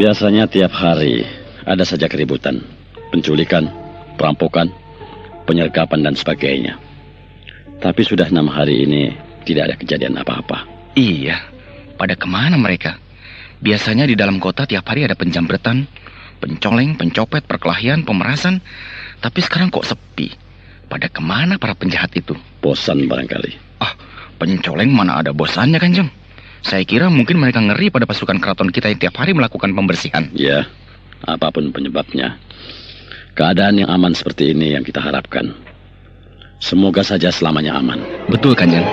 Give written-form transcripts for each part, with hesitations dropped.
Biasanya tiap hari ada saja keributan, penculikan, perampokan, penyergapan dan sebagainya. Tapi sudah 6 hari ini tidak ada kejadian apa-apa. Iya, pada kemana mereka? Biasanya di dalam kota tiap hari ada penjambretan, pencoleng, pencopet, perkelahian, pemerasan. Tapi sekarang kok sepi. Pada kemana para penjahat itu? Bosan barangkali. Pencoleng mana ada bosannya, Kanjeng? Saya kira mungkin mereka ngeri pada pasukan keraton kita yang tiap hari melakukan pembersihan. Ya, apapun penyebabnya, keadaan yang aman seperti ini yang kita harapkan. Semoga saja selamanya aman. Betul, Kanjeng.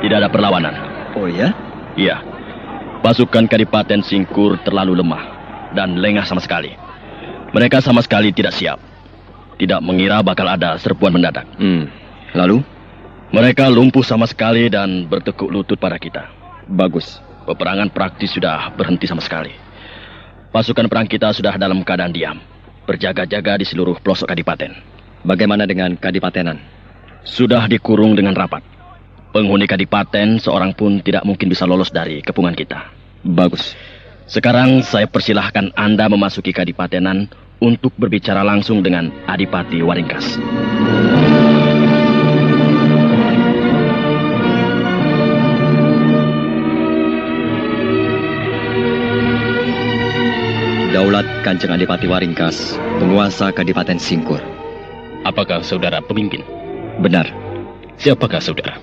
Tidak ada perlawanan. Oh ya? Iya. Pasukan Kadipaten Singkur terlalu lemah dan lengah sama sekali. Mereka sama sekali tidak siap. Tidak mengira bakal ada serbuan mendadak. Lalu? Mereka lumpuh sama sekali dan bertekuk lutut pada kita. Bagus. Peperangan praktis sudah berhenti sama sekali. Pasukan perang kita sudah dalam keadaan diam, berjaga-jaga di seluruh pelosok Kadipaten. Bagaimana dengan Kadipatenan? Sudah dikurung dengan rapat. Penghuni Kadipaten seorang pun tidak mungkin bisa lolos dari kepungan kita. Bagus. Sekarang saya persilahkan Anda memasuki Kadipatenan untuk berbicara langsung dengan Adipati Waringkas. Daulat Kanjeng Adipati Waringkas, penguasa Kadipaten Singkur. Apakah saudara pemimpin? Benar. Siapakah saudara?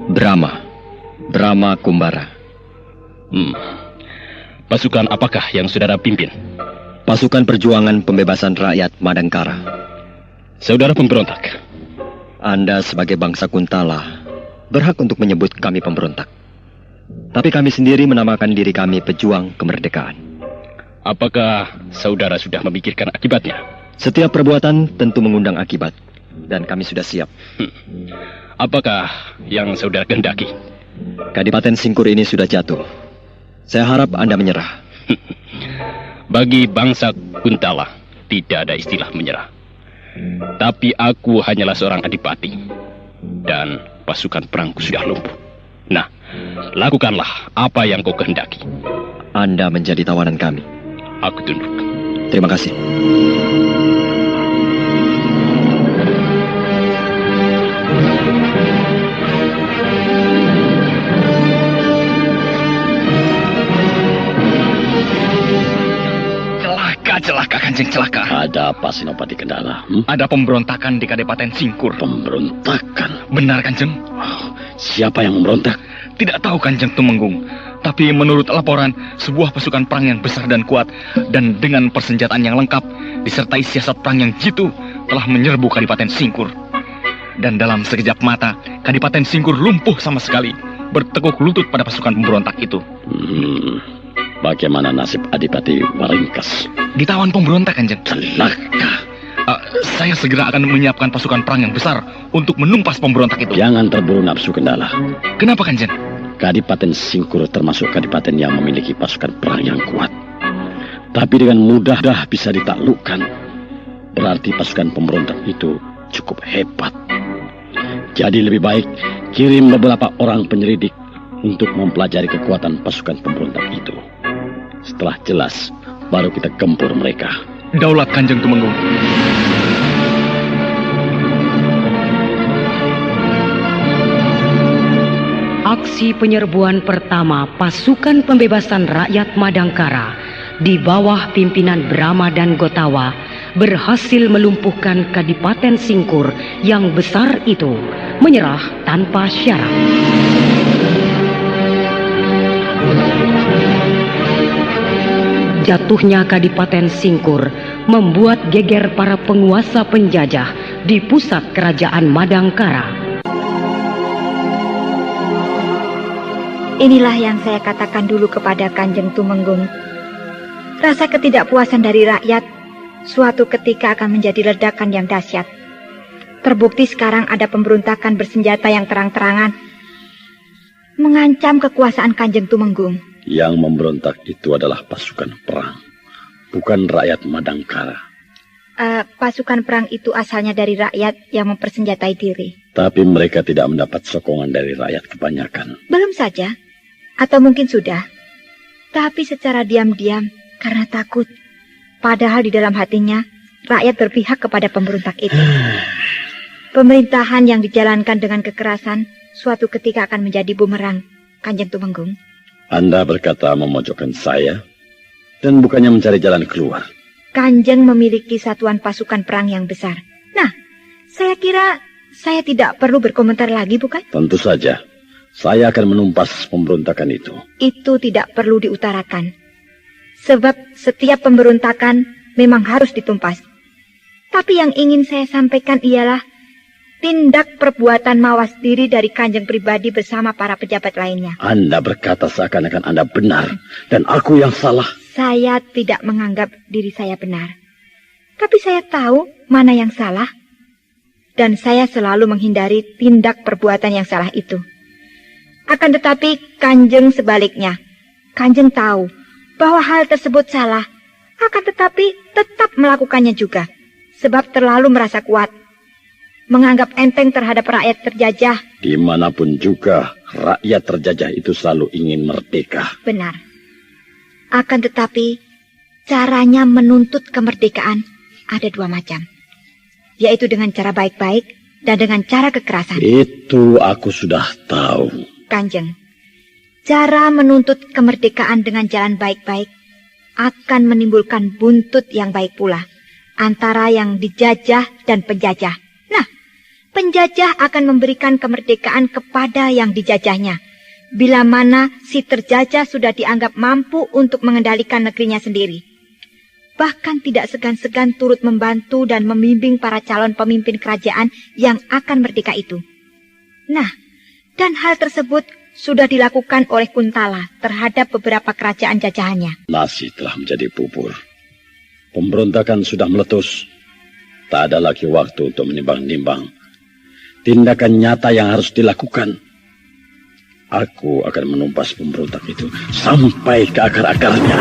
Brahma Kumbara. Pasukan apakah yang saudara pimpin? Pasukan Perjuangan Pembebasan Rakyat Madangkara. Saudara pemberontak? Anda sebagai bangsa Kuntala berhak untuk menyebut kami pemberontak. Tapi kami sendiri menamakan diri kami pejuang kemerdekaan. Apakah saudara sudah memikirkan akibatnya? Setiap perbuatan tentu mengundang akibat, dan kami sudah siap. Apakah yang saudara kehendaki? Kadipaten Singkur ini sudah jatuh. Saya harap Anda menyerah. Bagi bangsa Kuntala, tidak ada istilah menyerah. Tapi aku hanyalah seorang adipati. Dan pasukan perangku sudah lumpuh. Nah, lakukanlah apa yang kau kehendaki. Anda menjadi tawanan kami. Aku tunduk. Terima kasih. Celaka, Kanjeng, celaka. Ada apa, Senopati Kendala? Ada pemberontakan di Kadipaten Singkur. Pemberontakan? Benar, Kanjeng. Siapa yang memberontak? Tidak tahu, Kanjeng Tumenggung. Tapi menurut laporan, sebuah pasukan perang yang besar dan kuat dan dengan persenjataan yang lengkap disertai siasat perang yang jitu telah menyerbu Kadipaten Singkur. Dan dalam sekejap mata, Kadipaten Singkur lumpuh sama sekali, bertekuk lutut pada pasukan pemberontak itu. Bagaimana nasib Adipati Waringkas? Ditawan pemberontak, Kanjeng. Celaka. Saya segera akan menyiapkan pasukan perang yang besar untuk menumpas pemberontak itu. Jangan terburu nafsu, Kendala. Kenapa, Kanjeng? Kadipaten Singkur termasuk kadipaten yang memiliki pasukan perang yang kuat. Tapi dengan mudah bisa ditaklukkan. Berarti pasukan pemberontak itu cukup hebat. Jadi lebih baik kirim beberapa orang penyelidik untuk mempelajari kekuatan pasukan pemberontak itu. Setelah jelas, baru kita gempur mereka. Daulat Kanjeng Tumenggung. Aksi penyerbuan pertama pasukan pembebasan rakyat Madangkara di bawah pimpinan Brahma dan Gotawa berhasil melumpuhkan Kadipaten Singkur yang besar itu, menyerah tanpa syarat. Jatuhnya Kadipaten Singkur membuat geger para penguasa penjajah di pusat kerajaan Madangkara. Inilah yang saya katakan dulu kepada Kanjeng Tumenggung. Rasa ketidakpuasan dari rakyat suatu ketika akan menjadi ledakan yang dahsyat. Terbukti sekarang ada pemberontakan bersenjata yang terang-terangan mengancam kekuasaan Kanjeng Tumenggung. Yang memberontak itu adalah pasukan perang, bukan rakyat Madangkara. Pasukan perang itu asalnya dari rakyat yang mempersenjatai diri. Tapi mereka tidak mendapat sokongan dari rakyat kebanyakan. Belum saja, atau mungkin sudah. Tapi secara diam-diam karena takut. Padahal di dalam hatinya rakyat berpihak kepada pemberontak itu. Pemerintahan yang dijalankan dengan kekerasan suatu ketika akan menjadi bumerang, Kanjeng Tumenggung. Anda berkata memojokkan saya dan bukannya mencari jalan keluar. Kanjeng memiliki satuan pasukan perang yang besar. Nah, saya kira saya tidak perlu berkomentar lagi, bukan? Tentu saja, saya akan menumpas pemberontakan itu. Itu tidak perlu diutarakan. Sebab setiap pemberontakan memang harus ditumpas. Tapi yang ingin saya sampaikan ialah tindak perbuatan mawas diri dari Kanjeng pribadi bersama para pejabat lainnya. Anda berkata seakan-akan Anda benar dan aku yang salah. Saya tidak menganggap diri saya benar. Tapi saya tahu mana yang salah. Dan saya selalu menghindari tindak perbuatan yang salah itu. Akan tetapi Kanjeng sebaliknya. Kanjeng tahu bahwa hal tersebut salah. Akan tetapi tetap melakukannya juga. Sebab terlalu merasa kuat. Menganggap enteng terhadap rakyat terjajah. Dimanapun juga, rakyat terjajah itu selalu ingin merdeka. Benar. Akan tetapi, caranya menuntut kemerdekaan ada dua macam. Yaitu dengan cara baik-baik dan dengan cara kekerasan. Itu aku sudah tahu. Kanjeng, cara menuntut kemerdekaan dengan jalan baik-baik akan menimbulkan buntut yang baik pula antara yang dijajah dan penjajah. Nah, penjajah akan memberikan kemerdekaan kepada yang dijajahnya. Bila mana si terjajah sudah dianggap mampu untuk mengendalikan negerinya sendiri. Bahkan tidak segan-segan turut membantu dan membimbing para calon pemimpin kerajaan yang akan merdeka itu. Nah, dan hal tersebut sudah dilakukan oleh Kuntala terhadap beberapa kerajaan jajahannya. Nasi telah menjadi bubur. Pemberontakan sudah meletus. Tak ada lagi waktu untuk menimbang-nimbang. Tindakan nyata yang harus dilakukan. Aku akan menumpas pemberontak itu sampai ke akar-akarnya.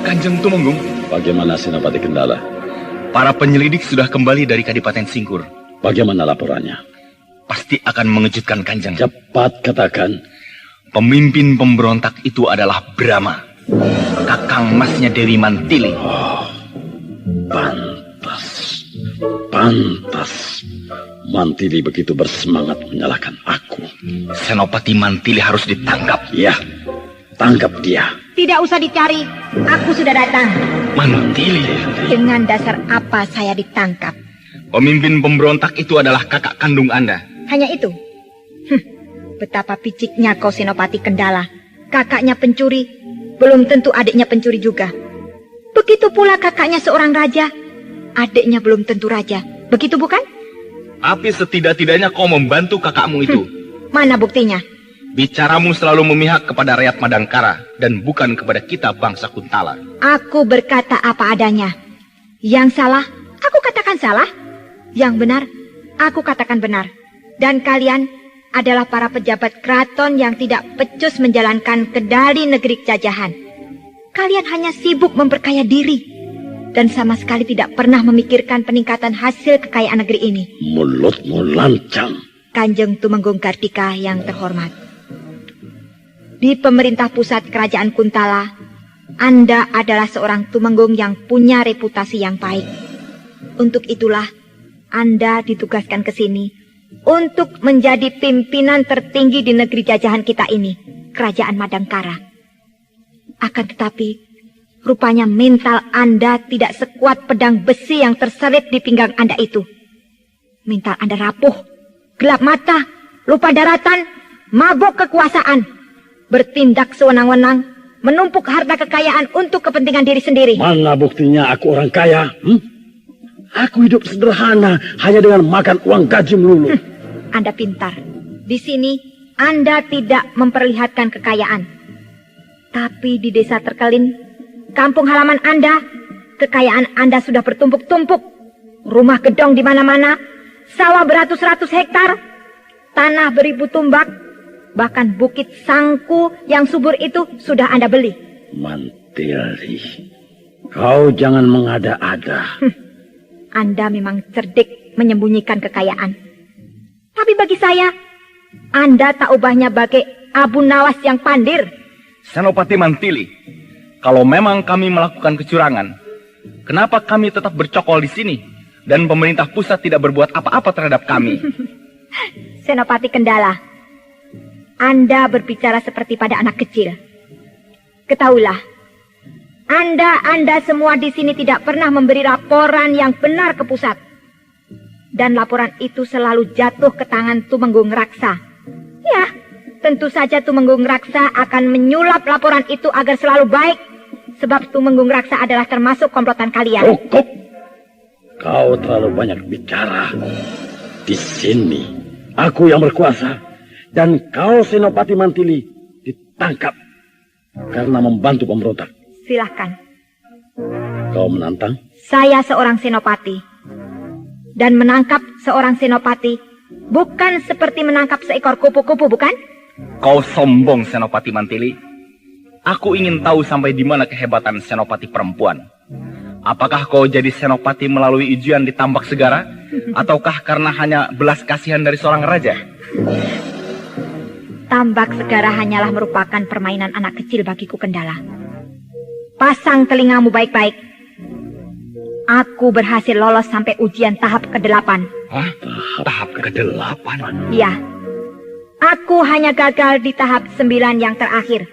Kanjeng Tumenggung. Bagaimana Senopati Kendala? Para penyelidik sudah kembali dari Kadipaten Singkur. Bagaimana laporannya? Pasti akan mengejutkan Kanjeng. Cepat katakan. Pemimpin pemberontak itu adalah Brahma, kakang masnya Dewi Mantili. Oh, pantas. Mantili begitu bersemangat menyalahkan aku. Senopati Mantili harus ditangkap. Ya, tangkap dia. Tidak usah dicari, aku sudah datang. Mantili. Dengan dasar apa saya ditangkap? Pemimpin pemberontak itu adalah kakak kandung Anda. Hanya itu? Betapa piciknya kau Senopati Kendala. Kakaknya pencuri, belum tentu adiknya pencuri juga. Begitu pula kakaknya seorang raja, adiknya belum tentu raja. Begitu bukan? Tapi setidak-tidaknya kau membantu kakakmu itu. Mana buktinya? Bicaramu selalu memihak kepada rakyat Madangkara dan bukan kepada kita bangsa Kuntala. Aku berkata apa adanya. Yang salah, aku katakan salah. Yang benar, aku katakan benar. Dan kalian adalah para pejabat keraton yang tidak becus menjalankan kendali negeri jajahan. Kalian hanya sibuk memperkaya diri dan sama sekali tidak pernah memikirkan peningkatan hasil kekayaan negeri ini. Mulutmu lancang. Kanjeng Tumenggung Kartika yang terhormat. Di pemerintah pusat kerajaan Kuntala, Anda adalah seorang tumenggung yang punya reputasi yang baik. Untuk itulah, Anda ditugaskan ke sini untuk menjadi pimpinan tertinggi di negeri jajahan kita ini, Kerajaan Madangkara. Akan tetapi, rupanya mental Anda tidak sekuat pedang besi yang terselip di pinggang Anda itu. Mental Anda rapuh, gelap mata, lupa daratan, mabuk kekuasaan, bertindak sewenang-wenang, menumpuk harta kekayaan untuk kepentingan diri sendiri. Mana buktinya aku orang kaya? Aku hidup sederhana, hanya dengan makan uang gaji melulu. Anda pintar. Di sini, Anda tidak memperlihatkan kekayaan. Tapi di desa terkelin, kampung halaman Anda, kekayaan Anda sudah bertumpuk-tumpuk. Rumah gedong di mana-mana, sawah beratus-ratus hektar, tanah beribu tumbak, bahkan bukit Sangku yang subur itu sudah Anda beli. Mantili, kau jangan mengada-ada. Anda memang cerdik menyembunyikan kekayaan. Tapi bagi saya, Anda tak ubahnya bagai Abu Nawas yang pandir. Senopati Mantili, kalau memang kami melakukan kecurangan, kenapa kami tetap bercokol di sini dan pemerintah pusat tidak berbuat apa-apa terhadap kami? Senopati Kendala, Anda berbicara seperti pada anak kecil. Ketahuilah, Anda semua di sini tidak pernah memberi laporan yang benar ke pusat. Dan laporan itu selalu jatuh ke tangan Tumenggung Raksa. Ya, tentu saja Tumenggung Raksa akan menyulap laporan itu agar selalu baik. Sebab Tumenggung Raksa adalah termasuk komplotan kalian. Cukup. Kau terlalu banyak bicara. Di sini, aku yang berkuasa. Dan kau, Senopati Mantili, ditangkap karena membantu pemberontak. Silahkan. Kau menantang? Saya seorang senopati. Dan menangkap seorang senopati bukan seperti menangkap seekor kupu-kupu, bukan? Kau sombong, Senopati Mantili. Aku ingin tahu sampai di mana kehebatan senopati perempuan. Apakah kau jadi senopati melalui ujian di Tambak Segara? Ataukah karena hanya belas kasihan dari seorang raja? Tambak Segara hanyalah merupakan permainan anak kecil bagiku, Kendala. Pasang telingamu baik-baik. Aku berhasil lolos sampai ujian tahap ke-8. Hah? Tahap ke-8? Iya. Aku hanya gagal di tahap 9 yang terakhir.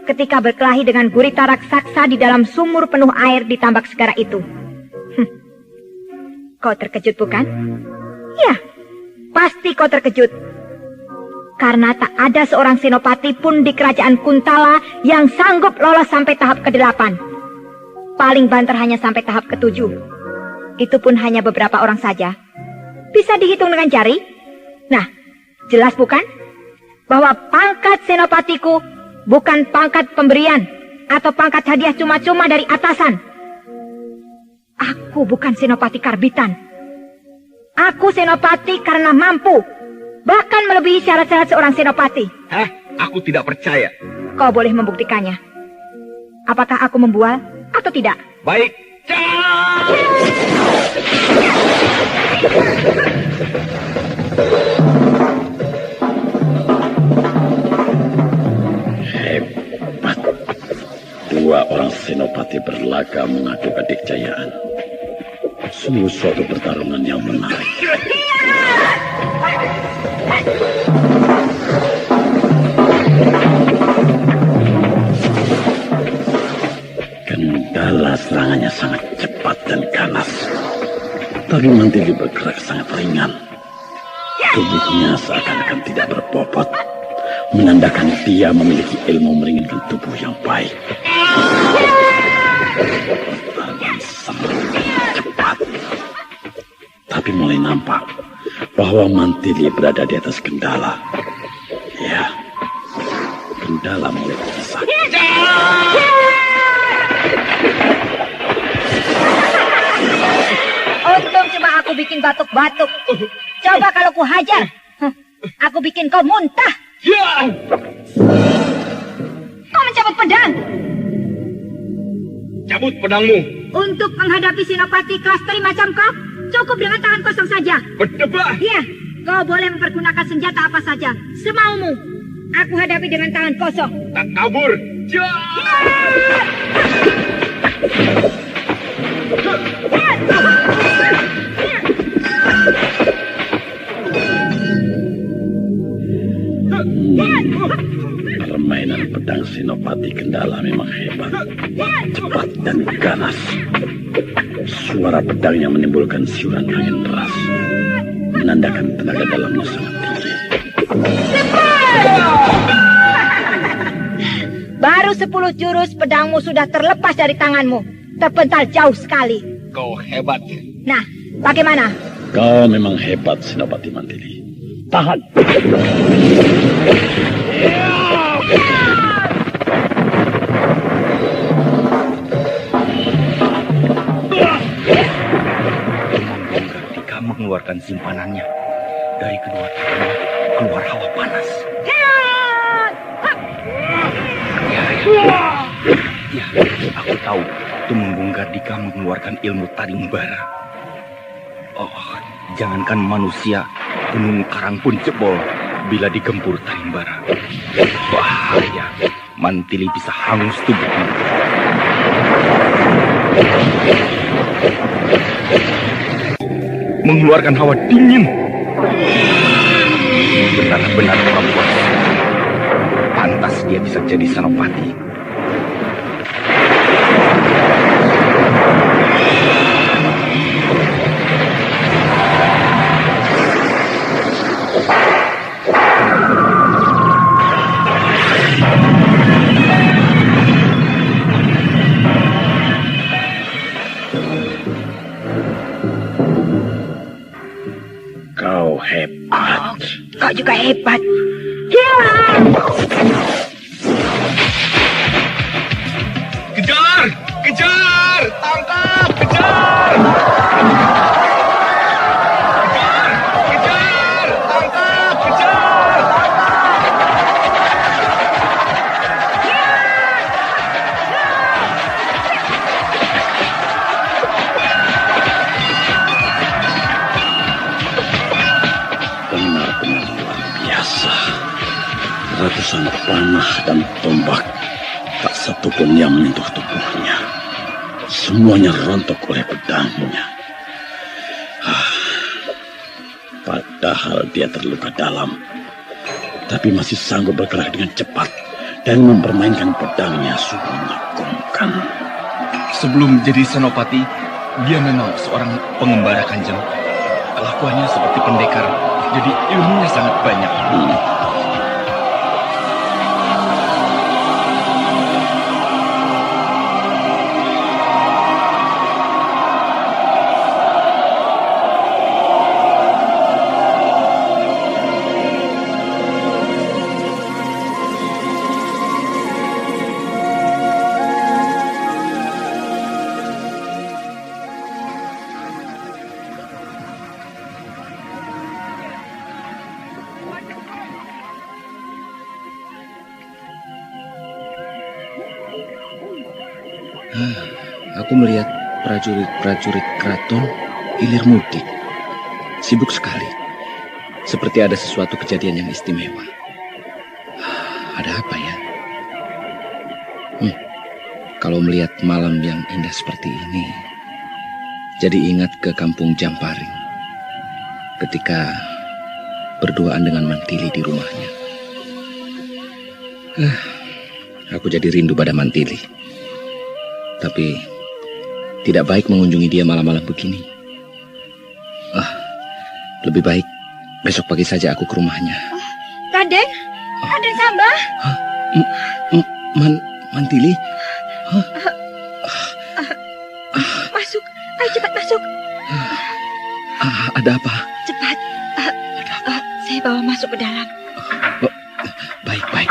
Ketika berkelahi dengan gurita raksasa di dalam sumur penuh air di Tambak Segara itu. Kau terkejut, bukan? Ya, pasti kau terkejut. Karena tak ada seorang senopati pun di kerajaan Kuntala yang sanggup lolos sampai tahap ke-8. Paling banter hanya sampai tahap ke-7. Itu pun hanya beberapa orang saja. Bisa dihitung dengan jari. Nah, jelas bukan? Bahwa pangkat senopatiku bukan pangkat pemberian atau pangkat hadiah cuma-cuma dari atasan. Aku bukan senopati karbitan. Aku senopati karena mampu. Bahkan melebihi syarat-syarat seorang senopati. Hah? Aku tidak percaya. Kau boleh membuktikannya. Apakah aku membual atau tidak? Baik. Hebat. Dua orang senopati berlaga mengadu kedikjayaan. Sungguh suatu pertarungan yang menarik. Kendala serangannya sangat cepat dan ganas. Tapi Mantili bergerak sangat ringan. Tubuhnya seakan-akan tidak berbobot, menandakan dia memiliki ilmu meringankan tubuh yang baik. Pertarungan sangat cepat. Tapi mulai nampak bahwa Mantili berada di atas Kendala. Ya, Kendala mulai terdesak. Untung cuma aku bikin batuk-batuk. Coba kalau ku hajar, aku bikin kau muntah. Kau mencabut pedang. Cabut pedangmu. Untuk menghadapi senopati kelas 3 macam kau, cukup dengan tangan kosong saja. Berdebah. Iya, kau boleh mempergunakan senjata apa saja, semaumu. Aku hadapi dengan tangan kosong. Tak kabur. hebat dan ganas. Suara pedangnya menimbulkan siuran angin deras, menandakan tenaga dalamnya sangat tinggi. Baru 10 jurus pedangmu sudah terlepas dari tanganmu. Terpental jauh sekali. Kau hebat. Nah, bagaimana? Kau memang hebat, Senopati Mantili. Tahan. Ketika mengeluarkan simpanannya, dari kedua tangannya keluar hawa panas. Ya, aku tahu Tumenggung Gardika mengeluarkan ilmu Tarimbara. Oh, jangankan manusia, gunung karang pun jebol bila digempur Tarimbara. Bahaya, Mantili bisa hangus tubuhnya. Mengeluarkan hawa dingin. Benar-benar perempuan. Pantas dia bisa jadi senopati. Kau hebat. Kau juga hebat. Kejar! Kejar! Tangkap! Kejar! Kejar! Kejar! Tangkap! Kejar! Benar-benar luar biasa. Ratusan panah dan tombak, tak satu pun yang menyentuh tubuhnya. Semuanya rontok oleh pedangnya. Padahal dia terluka dalam, tapi masih sanggup bergerak dengan cepat dan mempermainkan pedangnya sungguh mengagumkan. Sebelum jadi senopati, dia memang seorang pengembara Kanjeng. Kelakuannya seperti pendekar, jadi ilmunya sangat banyak. Aku melihat prajurit-prajurit keraton hilir mudik. Sibuk sekali. Seperti ada sesuatu kejadian yang istimewa. Ada apa ya? Kalau melihat malam yang indah seperti ini, jadi ingat ke kampung Jamparing. Ketika berduaan dengan Mantili di rumahnya. Aku jadi rindu pada Mantili. Tapi tidak baik mengunjungi dia malam-malam begini. Lebih baik besok pagi saja aku ke rumahnya. Raden? Raden Sambah? Mantili? Masuk. Ayo cepat masuk. Ada apa? Cepat. Ada apa? Saya bawa masuk ke dalam. Baik.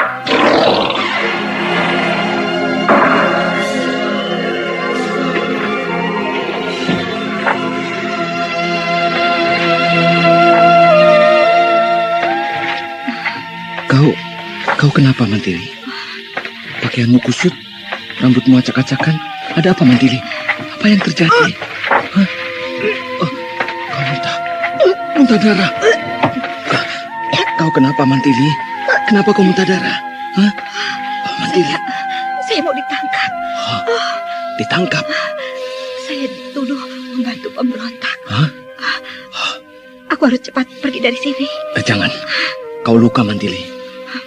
Kau kenapa, Mantili? Pakaianmu kusut, rambutmu acak-acakan. Ada apa, Mantili? Apa yang terjadi? Kau muntah darah. Kau kenapa, Mantili? Kenapa kau muntah darah? Mantili? Saya mau ditangkap. Ditangkap? Saya dituduh membantu pemberontak. Aku harus cepat pergi dari sini. Jangan. Kau luka, Mantili.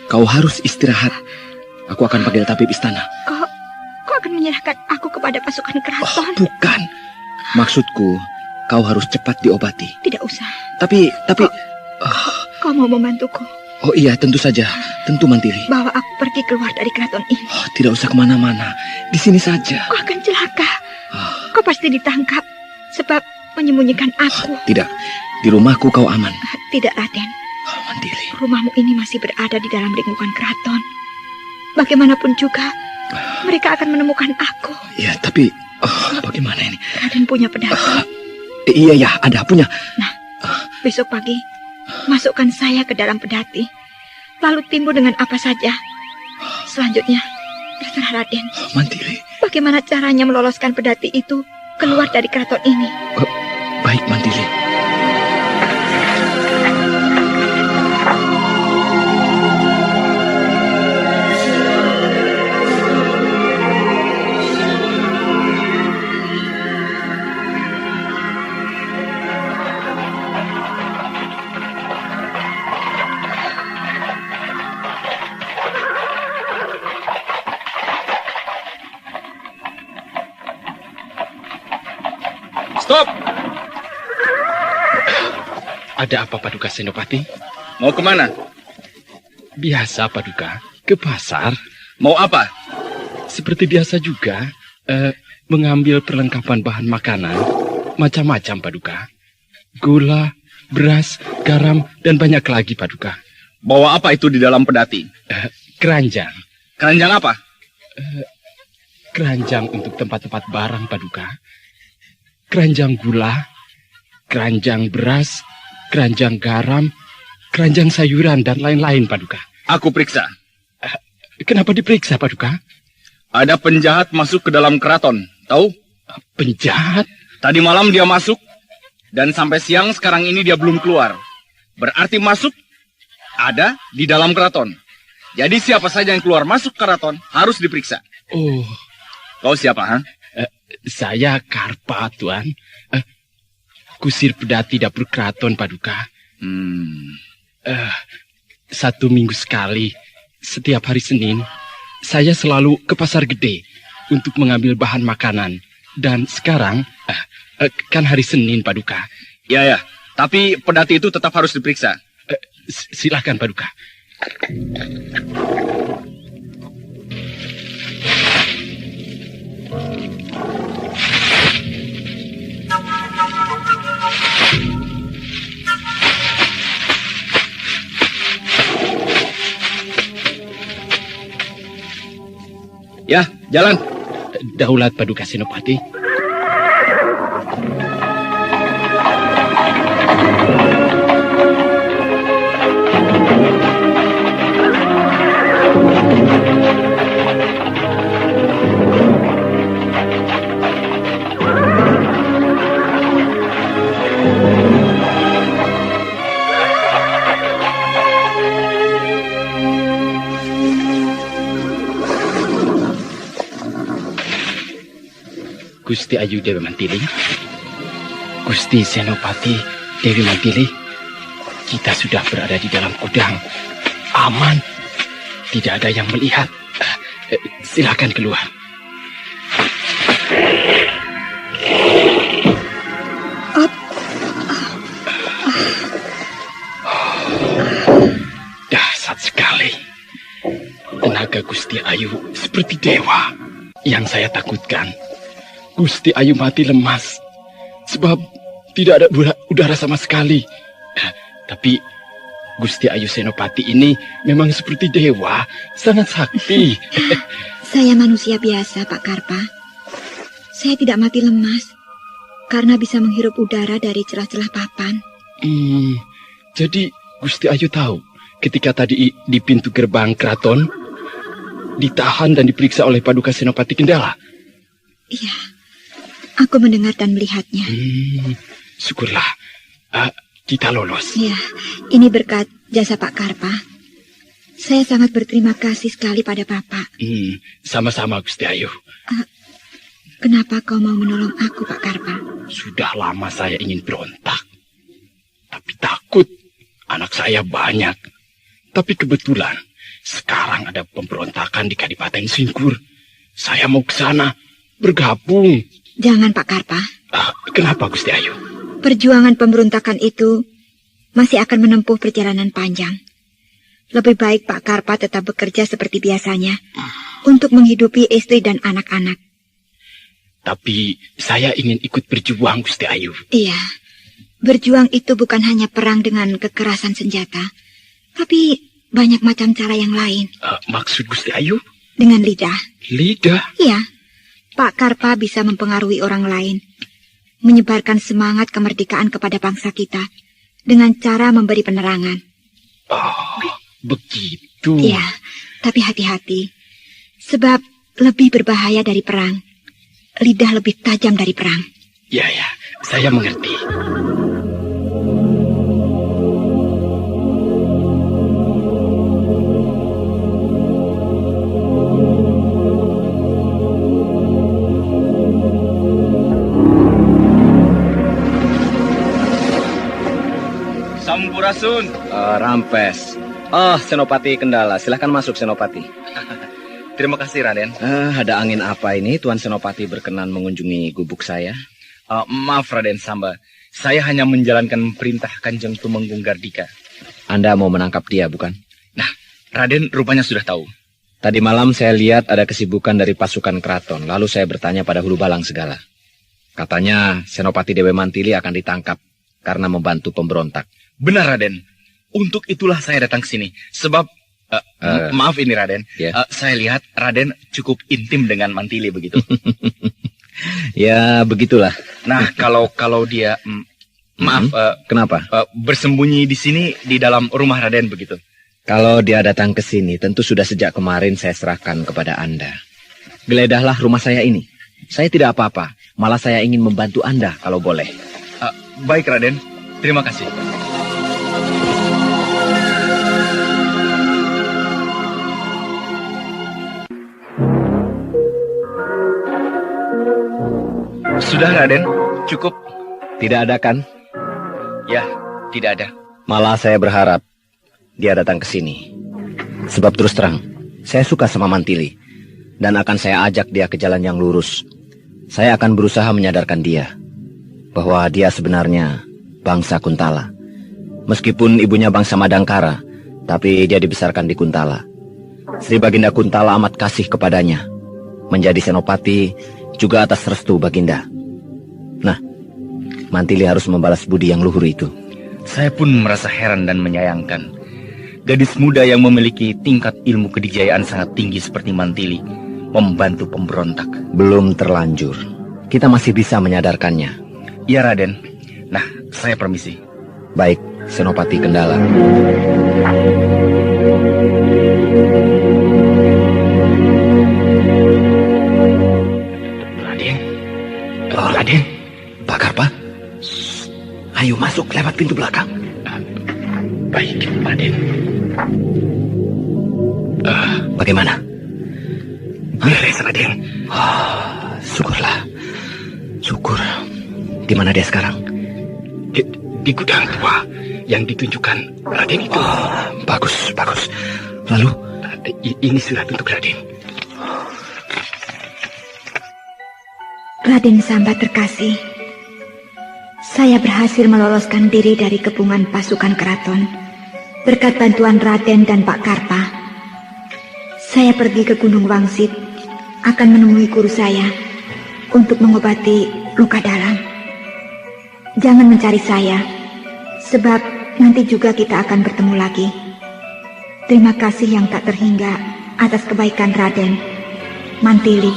Kau harus istirahat. Aku akan panggil tabib istana. Kau akan menyerahkan aku kepada pasukan keraton. Bukan. Maksudku, kau harus cepat diobati. Tidak usah. Tapi... Kau mau membantuku? Oh iya, tentu saja. Tentu, Mantili. Bawa aku pergi keluar dari keraton ini. Tidak usah kemana-mana. Di sini saja. Kau akan celaka. Kau pasti ditangkap sebab menyembunyikan aku. Tidak. Di rumahku kau aman. Tidak, Raden. Mantili. Rumahmu ini masih berada di dalam lingkungan keraton. Bagaimanapun juga, mereka akan menemukan aku. Ya, tapi bagaimana ini? Raden punya pedang. Iya, ada punya. Nah, besok pagi masukkan saya ke dalam pedati, lalu timbul dengan apa saja. Selanjutnya, terserah Raden. Mantili. Bagaimana caranya meloloskan pedati itu keluar dari keraton ini? Baik, Mantili. Stop! Ada apa, Paduka Senopati? Mau kemana? Biasa, Paduka. Ke pasar. Mau apa? Seperti biasa juga. Mengambil perlengkapan bahan makanan. Macam-macam, Paduka. Gula, beras, garam, dan banyak lagi, Paduka. Bawa apa itu di dalam pedati? Keranjang. Keranjang apa? Keranjang untuk tempat-tempat barang, Paduka. Keranjang gula, keranjang beras, keranjang garam, keranjang sayuran, dan lain-lain, Paduka. Aku periksa. Kenapa diperiksa, Paduka? Ada penjahat masuk ke dalam keraton, tahu? Penjahat? Tadi malam dia masuk, dan sampai siang sekarang ini dia belum keluar. Berarti masuk, ada di dalam keraton. Jadi siapa saja yang keluar masuk keraton harus diperiksa. Oh. Kau siapa, ha? Saya Karpa, Tuan. Kusir pedati dapur keraton, Paduka. 1 minggu sekali, setiap hari Senin, saya selalu ke pasar gede untuk mengambil bahan makanan. Dan sekarang, kan hari Senin, Paduka. Ya, tapi pedati itu tetap harus diperiksa. Silakan, Paduka. Ya, jalan. Daulat Paduka Senopati. Gusti Ayu Dewi Mantili, Gusti Senopati Dewi Mantili, kita sudah berada di dalam gudang, aman, tidak ada yang melihat. Silakan keluar. Dahsyat sekali. Tenaga Gusti Ayu seperti dewa. Yang saya takutkan, Gusti Ayu mati lemas, sebab tidak ada udara sama sekali. Tapi Gusti Ayu Senopati ini memang seperti dewa, sangat sakti. Saya manusia biasa, Pak Karpa. Saya tidak mati lemas, karena bisa menghirup udara dari celah-celah papan. Jadi Gusti Ayu tahu, ketika tadi di pintu gerbang keraton, ditahan dan diperiksa oleh Paduka Senopati Kendala. Iya. Aku mendengar dan melihatnya. Syukurlah, kita lolos. Ya, ini berkat jasa Pak Karpa. Saya sangat berterima kasih sekali pada Bapak. Sama-sama, Gusti Ayu. Kenapa kau mau menolong aku, Pak Karpa? Sudah lama saya ingin berontak. Tapi takut, anak saya banyak. Tapi kebetulan, sekarang ada pemberontakan di Kadipaten Singkur. Saya mau ke sana, bergabung. Jangan, Pak Karpa. Kenapa, Gusti Ayu? Perjuangan pemberontakan itu masih akan menempuh perjalanan panjang. Lebih baik Pak Karpa tetap bekerja seperti biasanya untuk menghidupi istri dan anak-anak. Tapi saya ingin ikut berjuang, Gusti Ayu. Iya, berjuang itu bukan hanya perang dengan kekerasan senjata, tapi banyak macam cara yang lain. Maksud Gusti Ayu? Dengan lidah. Lidah? Iya, Pak Karpa bisa mempengaruhi orang lain, menyebarkan semangat kemerdekaan kepada bangsa kita dengan cara memberi penerangan. Oh, begitu. Iya, tapi hati-hati. Sebab lebih berbahaya dari perang. Lidah lebih tajam dari perang. Ya, saya mengerti. Sampurasun. Rampes. Oh, Senopati Kendala. Silahkan masuk, Senopati. Terima kasih, Raden. Ada angin apa ini? Tuan Senopati berkenan mengunjungi gubuk saya. Maaf, Raden Samba. Saya hanya menjalankan perintah Kanjeng Tumenggung Gardika. Anda mau menangkap dia, bukan? Nah, Raden rupanya sudah tahu. Tadi malam saya lihat ada kesibukan dari pasukan keraton. Lalu saya bertanya pada Hulu Balang segala. Katanya Senopati Dewi Mantili akan ditangkap karena membantu pemberontak. Benar, Raden. Untuk itulah saya datang ke sini. Sebab, maaf ini, Raden. Yeah. Saya lihat Raden cukup intim dengan Mantili begitu. Ya, begitulah. Nah, kalau dia, maaf, kenapa? Bersembunyi di sini di dalam rumah Raden begitu. Kalau dia datang ke sini, tentu sudah sejak kemarin saya serahkan kepada Anda. Geledahlah rumah saya ini. Saya tidak apa-apa. Malah saya ingin membantu Anda kalau boleh. Baik, Raden. Terima kasih. Sudah, Raden. Cukup. Tidak ada kan? Ya, tidak ada. Malah saya berharap dia datang ke sini. Sebab terus terang, saya suka sama Mantili. Dan akan saya ajak dia ke jalan yang lurus. Saya akan berusaha menyadarkan dia bahwa dia sebenarnya bangsa Kuntala. Meskipun ibunya bangsa Madangkara, tapi dia dibesarkan di Kuntala. Sri Baginda Kuntala amat kasih kepadanya. Menjadi senopati juga atas restu Baginda. Nah, Mantili harus membalas budi yang luhur itu. Saya pun merasa heran dan menyayangkan. Gadis muda yang memiliki tingkat ilmu kedikjayaan sangat tinggi seperti Mantili membantu pemberontak. Belum terlanjur. Kita masih bisa menyadarkannya. Ya, Raden. Nah, saya permisi. Baik, Senopati Kendala. Raden. Pak Karpa. Ayo masuk lewat pintu belakang. Baik, Raden. Bagaimana? Beres, Raden. Syukurlah. Syukur. Di mana dia sekarang? Di gudang tua yang ditunjukkan Raden itu. Bagus, bagus. Lalu? Ini surat untuk Raden. Raden Samba terkasih, saya berhasil meloloskan diri dari kepungan pasukan keraton berkat bantuan Raden dan Pak Karpa. Saya pergi ke Gunung Wangsit, akan menemui guru saya untuk mengobati luka dalam. Jangan mencari saya, sebab nanti juga kita akan bertemu lagi. Terima kasih yang tak terhingga atas kebaikan Raden. Mantili.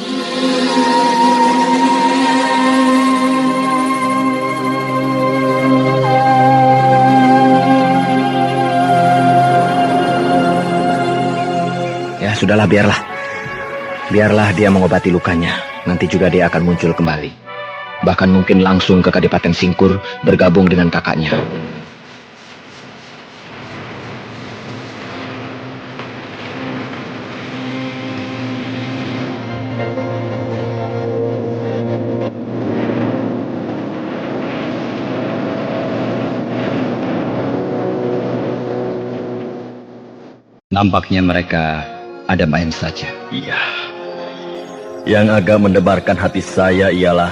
Sudahlah, biarlah. Biarlah dia mengobati lukanya. Nanti juga dia akan muncul kembali. Bahkan mungkin langsung ke Kadipaten Singkur bergabung dengan kakaknya. Nampaknya mereka ada main saja. Iya. Yang agak mendebarkan hati saya ialah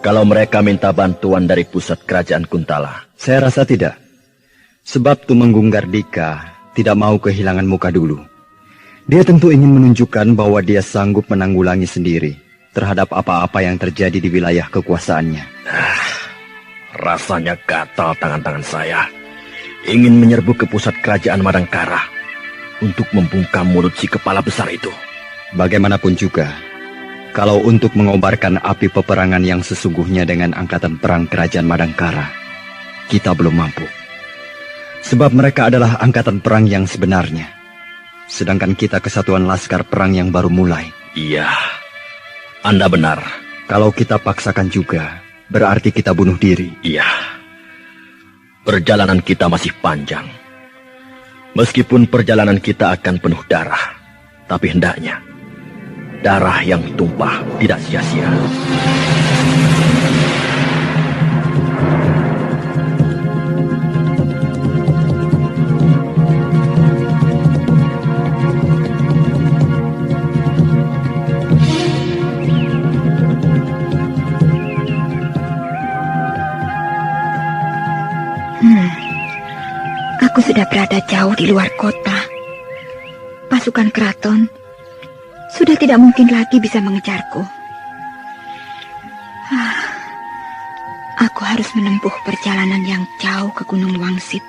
kalau mereka minta bantuan dari pusat kerajaan Kuntala. Saya rasa tidak. Sebab Tumenggung Gardika tidak mau kehilangan muka dulu. Dia tentu ingin menunjukkan bahwa dia sanggup menanggulangi sendiri terhadap apa-apa yang terjadi di wilayah kekuasaannya. Rasanya gatal tangan-tangan saya. Ingin menyerbu ke pusat kerajaan Madangkara untuk membungkam mulut si kepala besar itu. Bagaimanapun juga, kalau untuk mengobarkan api peperangan yang sesungguhnya dengan angkatan perang kerajaan Madangkara, kita belum mampu. Sebab mereka adalah angkatan perang yang sebenarnya. Sedangkan kita kesatuan laskar perang yang baru mulai. Iya, Anda benar. Kalau kita paksakan juga, berarti kita bunuh diri. Iya, perjalanan kita masih panjang. Meskipun perjalanan kita akan penuh darah, tapi hendaknya darah yang tumpah tidak sia-sia. Aku sudah berada jauh di luar kota. Pasukan keraton sudah tidak mungkin lagi bisa mengejarku. Aku harus menempuh perjalanan yang jauh ke Gunung Wangsit.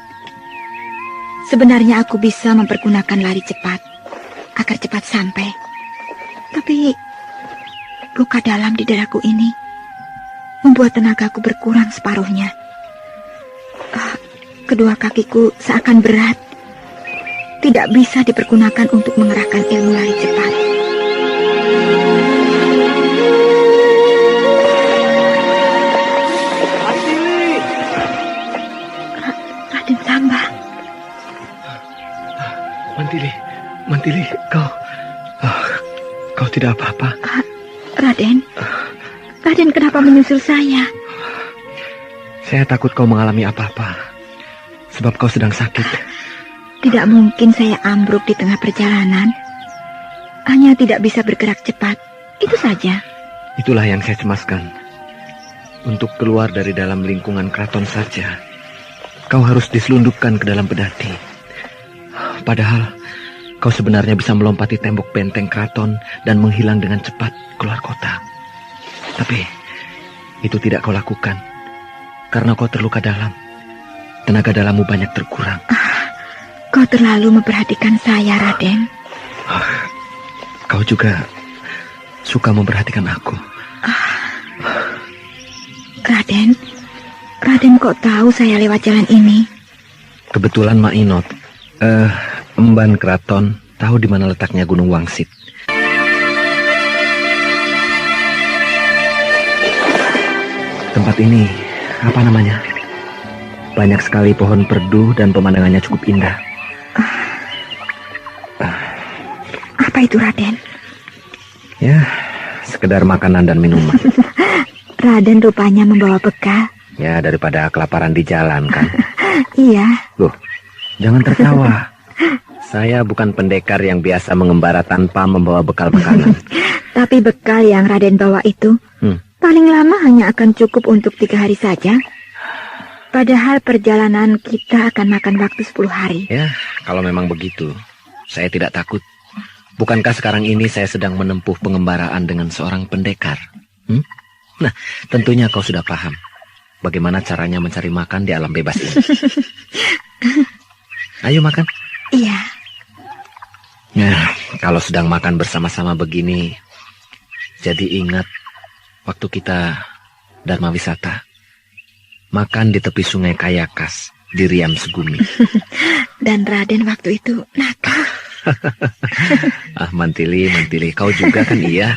Sebenarnya aku bisa mempergunakan lari cepat agar cepat sampai. Tapi luka dalam di dadaku ini membuat tenagaku berkurang separuhnya. Kedua kakiku seakan berat. Tidak bisa dipergunakan untuk mengerahkan ilmu lari cepat. Raden Samba. Mantili, kau tidak apa-apa. Raden kenapa menyusul saya? Saya takut kau mengalami apa-apa. Sebab kau sedang sakit. Tidak mungkin saya ambruk di tengah perjalanan. Hanya tidak bisa bergerak cepat. Itu saja. Itulah yang saya cemaskan. Untuk keluar dari dalam lingkungan keraton saja, kau harus diselundupkan ke dalam pedati. Padahal kau sebenarnya bisa melompati tembok benteng keraton dan menghilang dengan cepat keluar kota. Tapi itu tidak kau lakukan karena kau terluka dalam. Tenaga dalammu banyak terkurang. Kau terlalu memperhatikan saya, Raden. Kau juga suka memperhatikan aku. Raden kok tahu saya lewat jalan ini? Kebetulan Mak Inot, emban keraton, tahu di mana letaknya Gunung Wangsit. Tempat ini, apa namanya? Banyak sekali pohon perdu dan pemandangannya cukup indah. Apa itu, Raden? Ya, sekedar makanan dan minuman. Raden rupanya membawa bekal. Ya, daripada kelaparan di jalan kan. Iya. Loh, jangan tertawa. Saya bukan pendekar yang biasa mengembara tanpa membawa bekal makanan. Tapi bekal yang Raden bawa itu paling lama hanya akan cukup untuk 3 hari saja. Padahal perjalanan kita akan makan waktu 10 hari. Ya, kalau memang begitu, saya tidak takut. Bukankah sekarang ini saya sedang menempuh pengembaraan dengan seorang pendekar? Nah, tentunya kau sudah paham bagaimana caranya mencari makan di alam bebas ini. Ayo makan. Iya. Nah, kalau sedang makan bersama-sama begini, jadi ingat waktu kita Dharma Wisata. Makan di tepi sungai Kayakas, di Riam Segumi. Dan Raden waktu itu nakal. Mantili, kau juga kan iya.